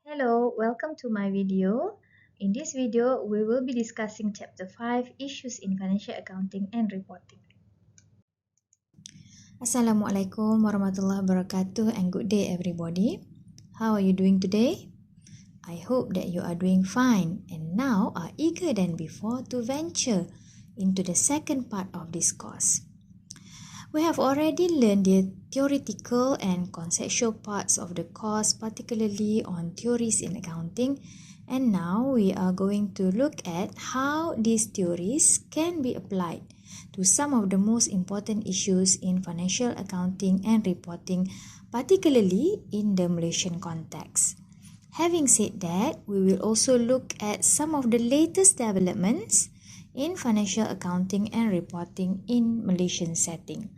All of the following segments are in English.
Hello, welcome to my video. In this video, we will be discussing Chapter 5, Issues in Financial Accounting and Reporting. Assalamualaikum warahmatullahi wabarakatuh and good day everybody. How are you doing today? I hope that you are doing fine and now are eager than before to venture into the second part of this course. We have already learned the theoretical and conceptual parts of the course, particularly on theories in accounting, and now we are going to look at how these theories can be applied to some of the most important issues in financial accounting and reporting, particularly in the Malaysian context. Having said that, we will also look at some of the latest developments in financial accounting and reporting in Malaysian setting.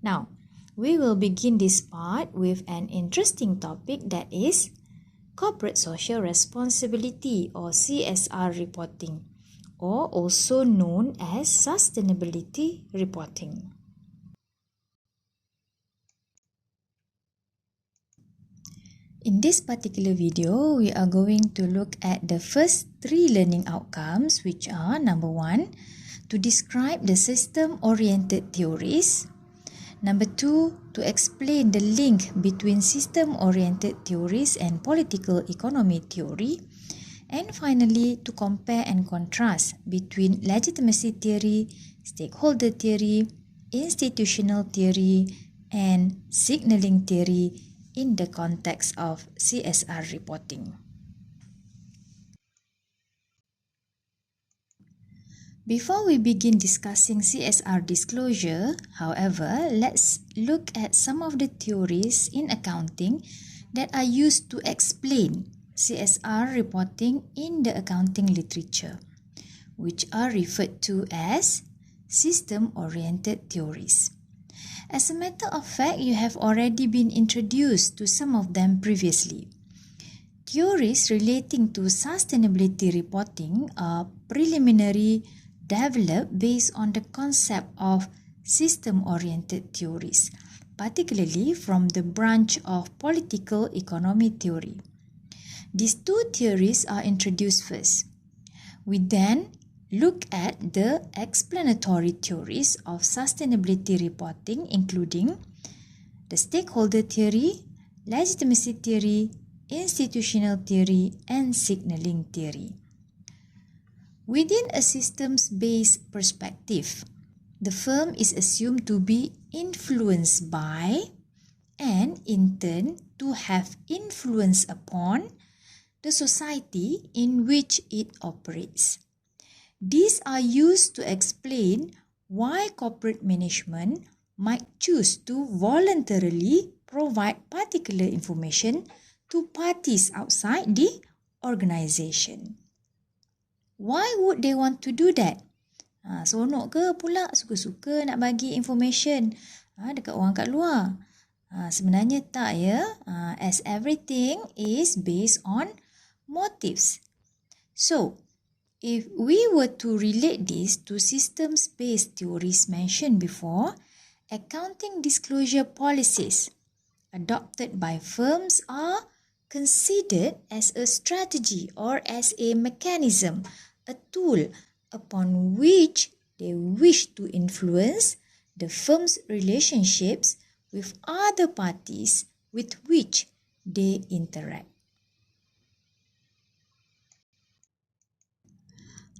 Now, we will begin this part with an interesting topic that is Corporate Social Responsibility or CSR Reporting, or also known as Sustainability Reporting. In this particular video, we are going to look at the first three learning outcomes, which are number 1, to describe the system-oriented theories. Number 2, to explain the link between system-oriented theories and political economy theory. And finally, to compare and contrast between legitimacy theory, stakeholder theory, institutional theory, and signaling theory in the context of CSR reporting. Before we begin discussing CSR disclosure, however, let's look at some of the theories in accounting that are used to explain CSR reporting in the accounting literature, which are referred to as system-oriented theories. As a matter of fact, you have already been introduced to some of them previously. Theories relating to sustainability reporting are preliminary developed based on the concept of system-oriented theories, particularly from the branch of political economy theory. These two theories are introduced first. We then look at the explanatory theories of sustainability reporting, including the stakeholder theory, legitimacy theory, institutional theory, and signaling theory. Within a systems-based perspective, the firm is assumed to be influenced by and in turn to have influence upon the society in which it operates. These are used to explain why corporate management might choose to voluntarily provide particular information to parties outside the organisation. Why would they want to do that? Seronok ke pula suka-suka nak bagi information dekat orang kat luar? Sebenarnya tak ya, as everything is based on motives. So, if we were to relate this to systems-based theories mentioned before, accounting disclosure policies adopted by firms are considered as a strategy or as a mechanism, a tool upon which they wish to influence the firm's relationships with other parties with which they interact.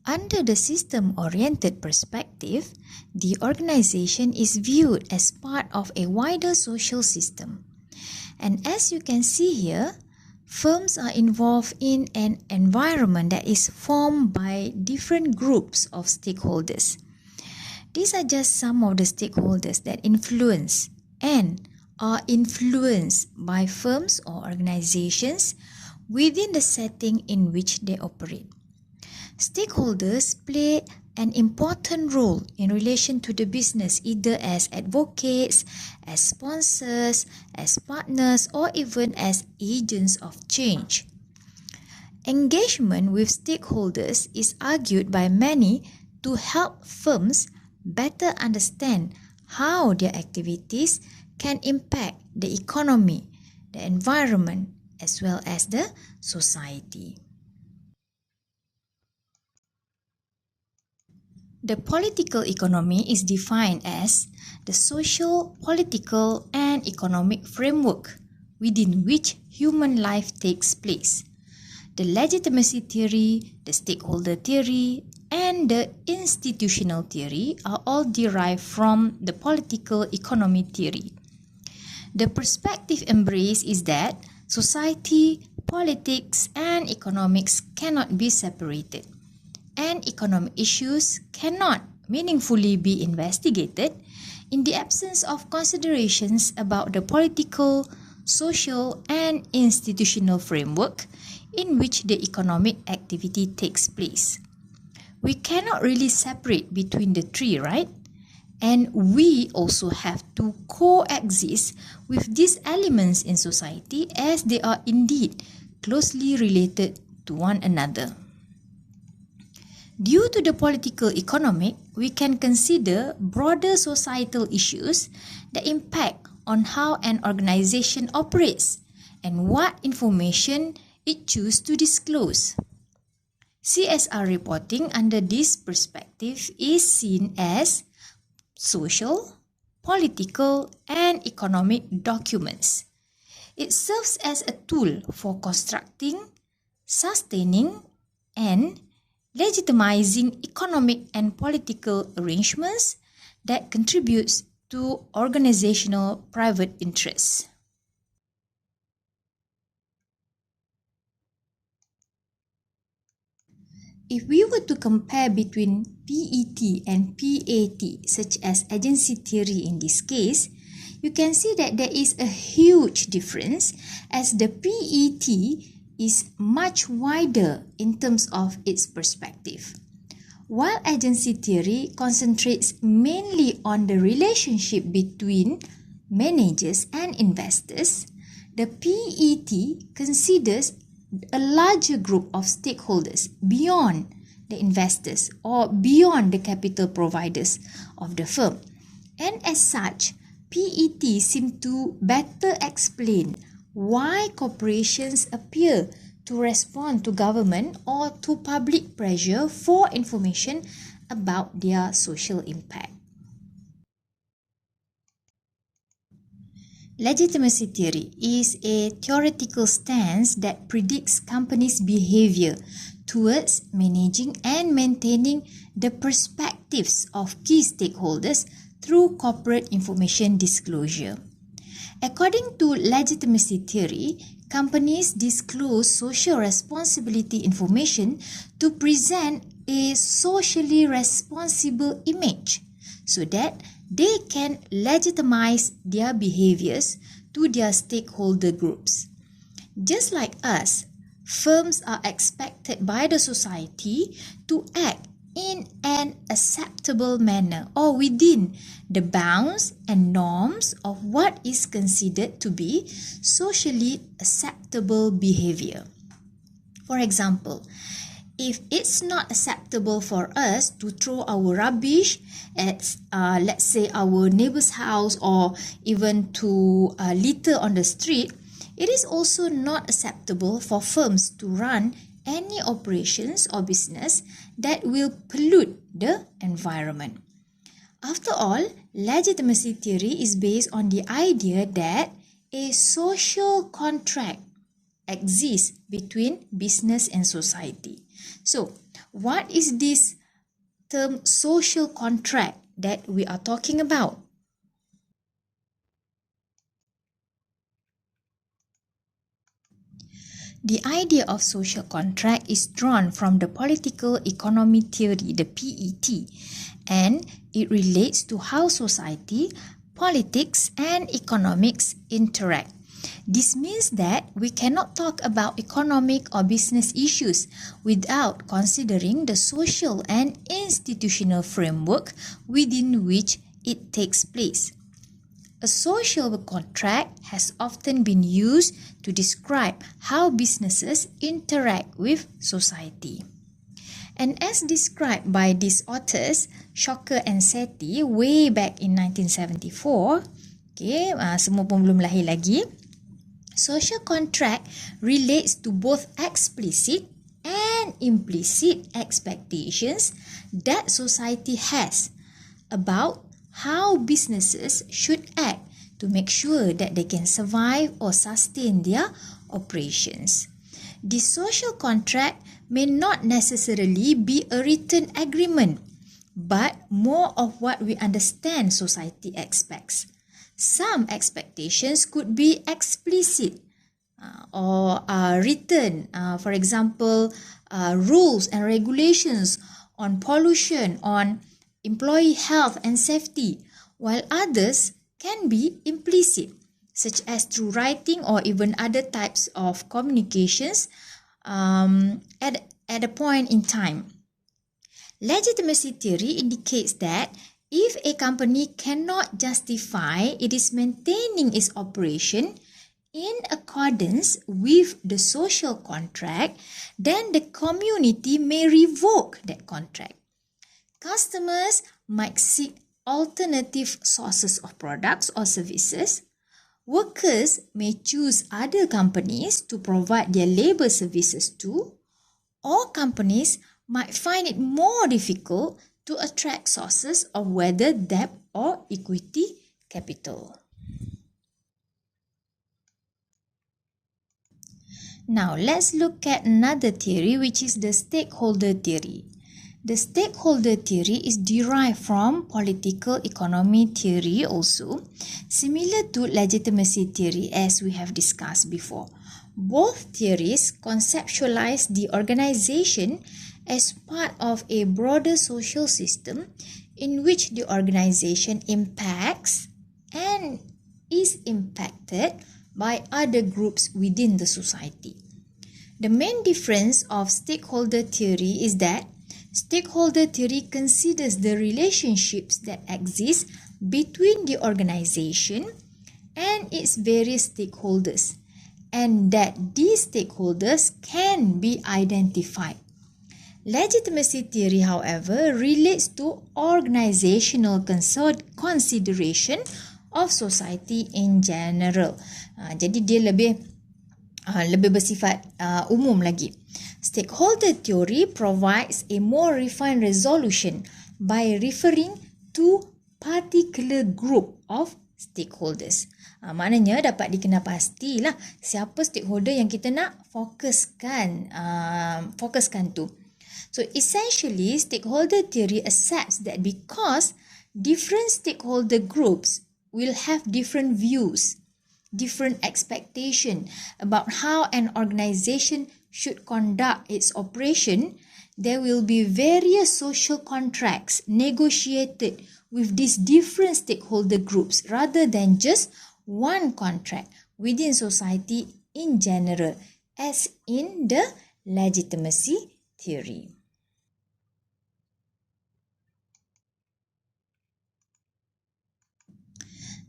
Under the system-oriented perspective, the organization is viewed as part of a wider social system. And as you can see here, firms are involved in an environment that is formed by different groups of stakeholders. These are just some of the stakeholders that influence and are influenced by firms or organizations within the setting in which they operate. Stakeholders play an important role in relation to the business, either as advocates, as sponsors, as partners, or even as agents of change. Engagement with stakeholders is argued by many to help firms better understand how their activities can impact the economy, the environment, as well as the society. The political economy is defined as the social, political, and economic framework within which human life takes place. The legitimacy theory, the stakeholder theory, and the institutional theory are all derived from the political economy theory. The perspective embraced is that society, politics, and economics cannot be separated, and economic issues cannot meaningfully be investigated in the absence of considerations about the political, social, and institutional framework in which the economic activity takes place. We cannot really separate between the three, right? And we also have to coexist with these elements in society as they are indeed closely related to one another. Due to the political economic, we can consider broader societal issues that impact on how an organization operates and what information it chooses to disclose. CSR reporting under this perspective is seen as social, political, and economic documents. It serves as a tool for constructing, sustaining, and legitimizing economic and political arrangements that contributes to organizational private interests. If we were to compare between PET and PAT, such as agency theory in this case, you can see that there is a huge difference as the PET is much wider in terms of its perspective. While agency theory concentrates mainly on the relationship between managers and investors, the PET considers a larger group of stakeholders beyond the investors or beyond the capital providers of the firm. And as such, PET seems to better explain why corporations appear to respond to government or to public pressure for information about their social impact. Legitimacy theory is a theoretical stance that predicts companies' behavior towards managing and maintaining the perspectives of key stakeholders through corporate information disclosure. According to legitimacy theory, companies disclose social responsibility information to present a socially responsible image so that they can legitimize their behaviors to their stakeholder groups. Just like us, firms are expected by the society to act in an acceptable manner or within the bounds and norms of what is considered to be socially acceptable behavior. For example, if it's not acceptable for us to throw our rubbish at, let's say, our neighbor's house or even to litter on the street, it is also not acceptable for firms to run any operations or business that will pollute the environment. After all, legitimacy theory is based on the idea that a social contract exists between business and society. So, what is this term social contract that we are talking about? The idea of social contract is drawn from the political economy theory, the PET, and it relates to how society, politics, and economics interact. This means that we cannot talk about economic or business issues without considering the social and institutional framework within which it takes place. A social contract has often been used to describe how businesses interact with society. And as described by these authors, Shocker and Sethi, way back in 1974, semua pun belum lahir lagi. Social contract relates to both explicit and implicit expectations that society has about how businesses should act to make sure that they can survive or sustain their operations. The social contract may not necessarily be a written agreement, but more of what we understand society expects. Some expectations could be explicit or written, for example, rules and regulations on pollution, on employee health and safety, while others can be implicit, such as through writing or even other types of communications at a point in time. Legitimacy theory indicates that if a company cannot justify it is maintaining its operation in accordance with the social contract, then the community may revoke that contract. Customers might seek alternative sources of products or services. Workers may choose other companies to provide their labor services to, or companies might find it more difficult to attract sources of whether debt or equity capital. Now, let's look at another theory, which is the stakeholder theory. The stakeholder theory is derived from political economy theory also, similar to legitimacy theory as we have discussed before. Both theories conceptualize the organization as part of a broader social system in which the organization impacts and is impacted by other groups within the society. The main difference of stakeholder theory is that stakeholder theory considers the relationships that exist between the organization and its various stakeholders, and that these stakeholders can be identified. Legitimacy theory, however, relates to organizational consideration of society in general. Jadi dia lebih bersifat umum lagi. Stakeholder theory provides a more refined resolution by referring to particular group of stakeholders. Maknanya dapat dikenal pastilah siapa stakeholder yang kita nak fokuskan tu. So essentially, stakeholder theory accepts that because different stakeholder groups will have different views, different expectation about how an organization should conduct its operation, there will be various social contracts negotiated with these different stakeholder groups rather than just one contract within society in general, as in the legitimacy theory.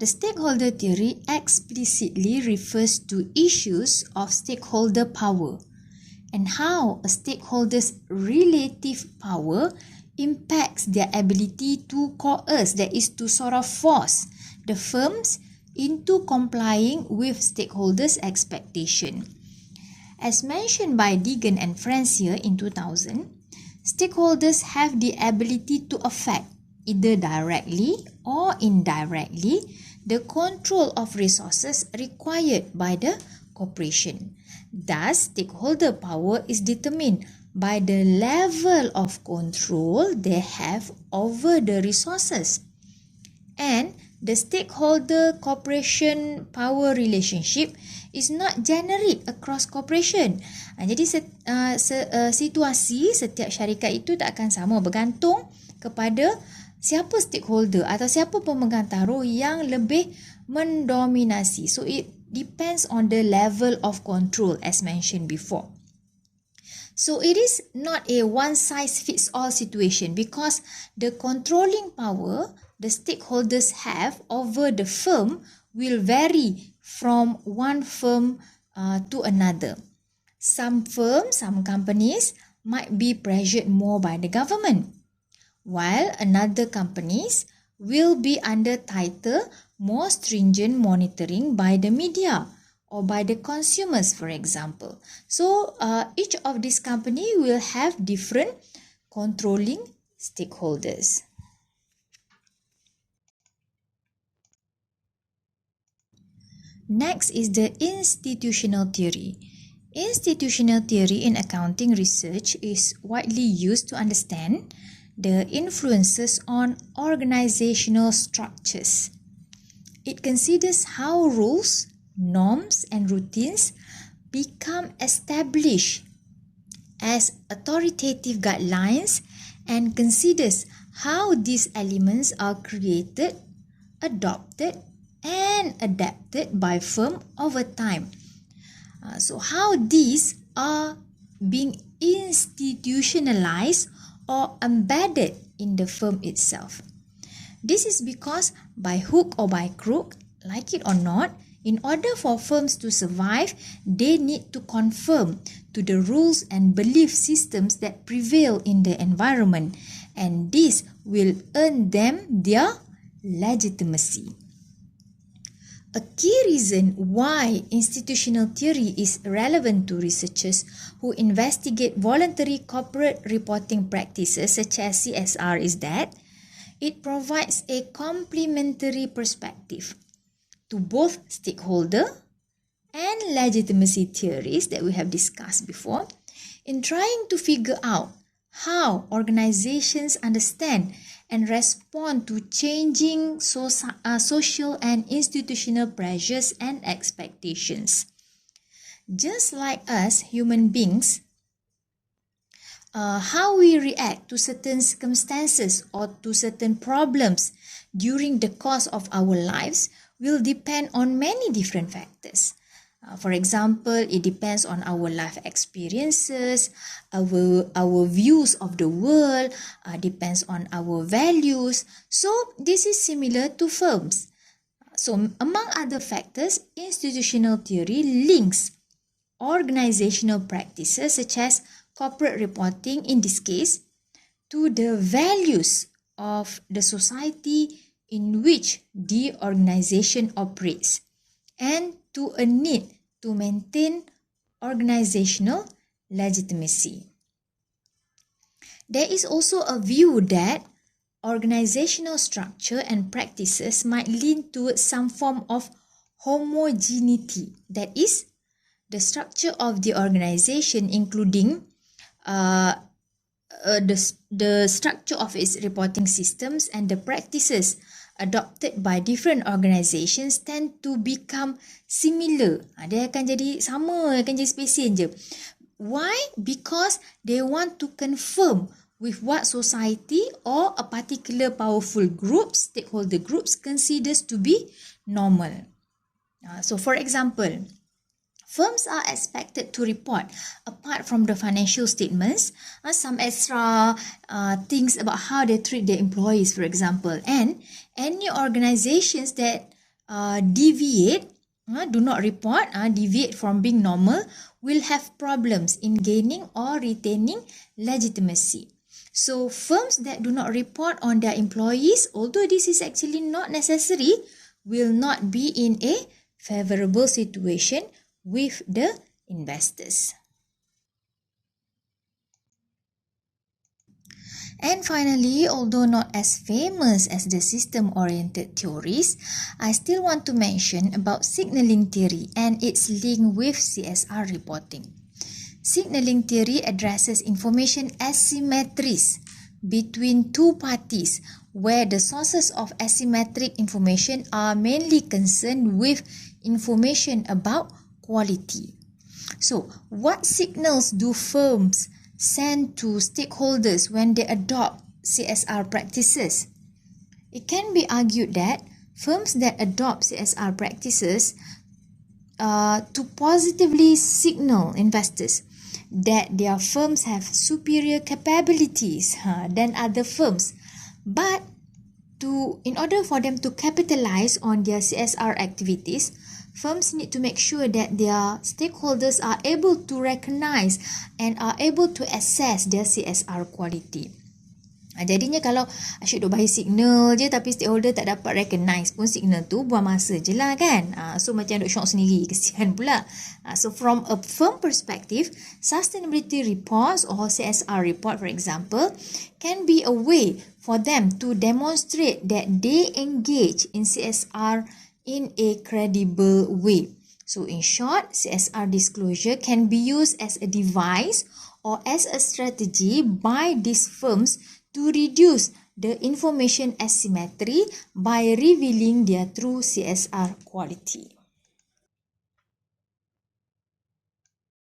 The stakeholder theory explicitly refers to issues of stakeholder power and how a stakeholder's relative power impacts their ability to coerce, that is to sort of force the firms into complying with stakeholders' expectation. As mentioned by Deegan and Francier in 2000, stakeholders have the ability to affect, either directly or indirectly, the control of resources required by the corporation. Thus, stakeholder power is determined by the level of control they have over the resources. And the stakeholder corporation power relationship is not generic across corporation. Jadi situasi setiap syarikat itu tak akan sama, bergantung kepada siapa stakeholder atau siapa pemegang taruh yang lebih mendominasi. So it depends on the level of control as mentioned before. So it is not a one-size-fits-all situation because the controlling power the stakeholders have over the firm will vary from one firm to another. Some firms, some companies might be pressured more by the government, while another companies will be under tighter, more stringent monitoring by the media or by the consumers, for example. So each of these company will have different controlling stakeholders. Next is the institutional theory. Institutional theory in accounting research is widely used to understand the influences on organizational structures. It considers how rules, norms, and routines become established as authoritative guidelines and considers how these elements are created, adopted, and adapted by firm over time. So how these are being institutionalized or embedded in the firm itself. This is because by hook or by crook, like it or not, in order for firms to survive, they need to conform to the rules and belief systems that prevail in the environment, and this will earn them their legitimacy. A key reason why institutional theory is relevant to researchers who investigate voluntary corporate reporting practices such as CSR is that it provides a complementary perspective to both stakeholder and legitimacy theories that we have discussed before in trying to figure out how organizations understand and respond to changing social and institutional pressures and expectations. Just like us human beings, how we react to certain circumstances or to certain problems during the course of our lives will depend on many different factors. For example, it depends on our life experiences, our views of the world, depends on our values. So this is similar to firms. So among other factors, institutional theory links organizational practices such as corporate reporting in this case to the values of the society in which the organization operates and to a need to maintain organizational legitimacy. There is also a view that organizational structure and practices might lean towards some form of homogeneity, that is, the structure of the organization including the structure of its reporting systems and the practices adopted by different organizations tend to become similar. Dia akan jadi sama, akan jadi spesies je. Why? Because they want to confirm with what society or a particular powerful group, stakeholder groups, considers to be normal. So for example, firms are expected to report, apart from the financial statements, some extra things about how they treat their employees, for example. And any organizations that deviate, do not report, deviate from being normal, will have problems in gaining or retaining legitimacy. So firms that do not report on their employees, although this is actually not necessary, will not be in a favorable situation with the investors. And finally, although not as famous as the system-oriented theories, I still want to mention about signaling theory and its link with CSR reporting. Signaling theory addresses information asymmetries between two parties where the sources of asymmetric information are mainly concerned with information about quality. So, what signals do firms send to stakeholders when they adopt CSR practices? It can be argued that firms that adopt CSR practices to positively signal investors that their firms have superior capabilities than other firms. But in order for them to capitalize on their CSR activities, firms need to make sure that their stakeholders are able to recognize and are able to assess their CSR quality. Jadinya kalau asyik duk bagi signal je tapi stakeholder tak dapat recognize pun signal tu buang masa je lah kan. So macam duk shock sendiri, kesian pula. So from a firm perspective, sustainability reports or CSR report for example can be a way for them to demonstrate that they engage in CSR in a credible way. So in short, CSR disclosure can be used as a device or as a strategy by these firms to reduce the information asymmetry by revealing their true CSR quality.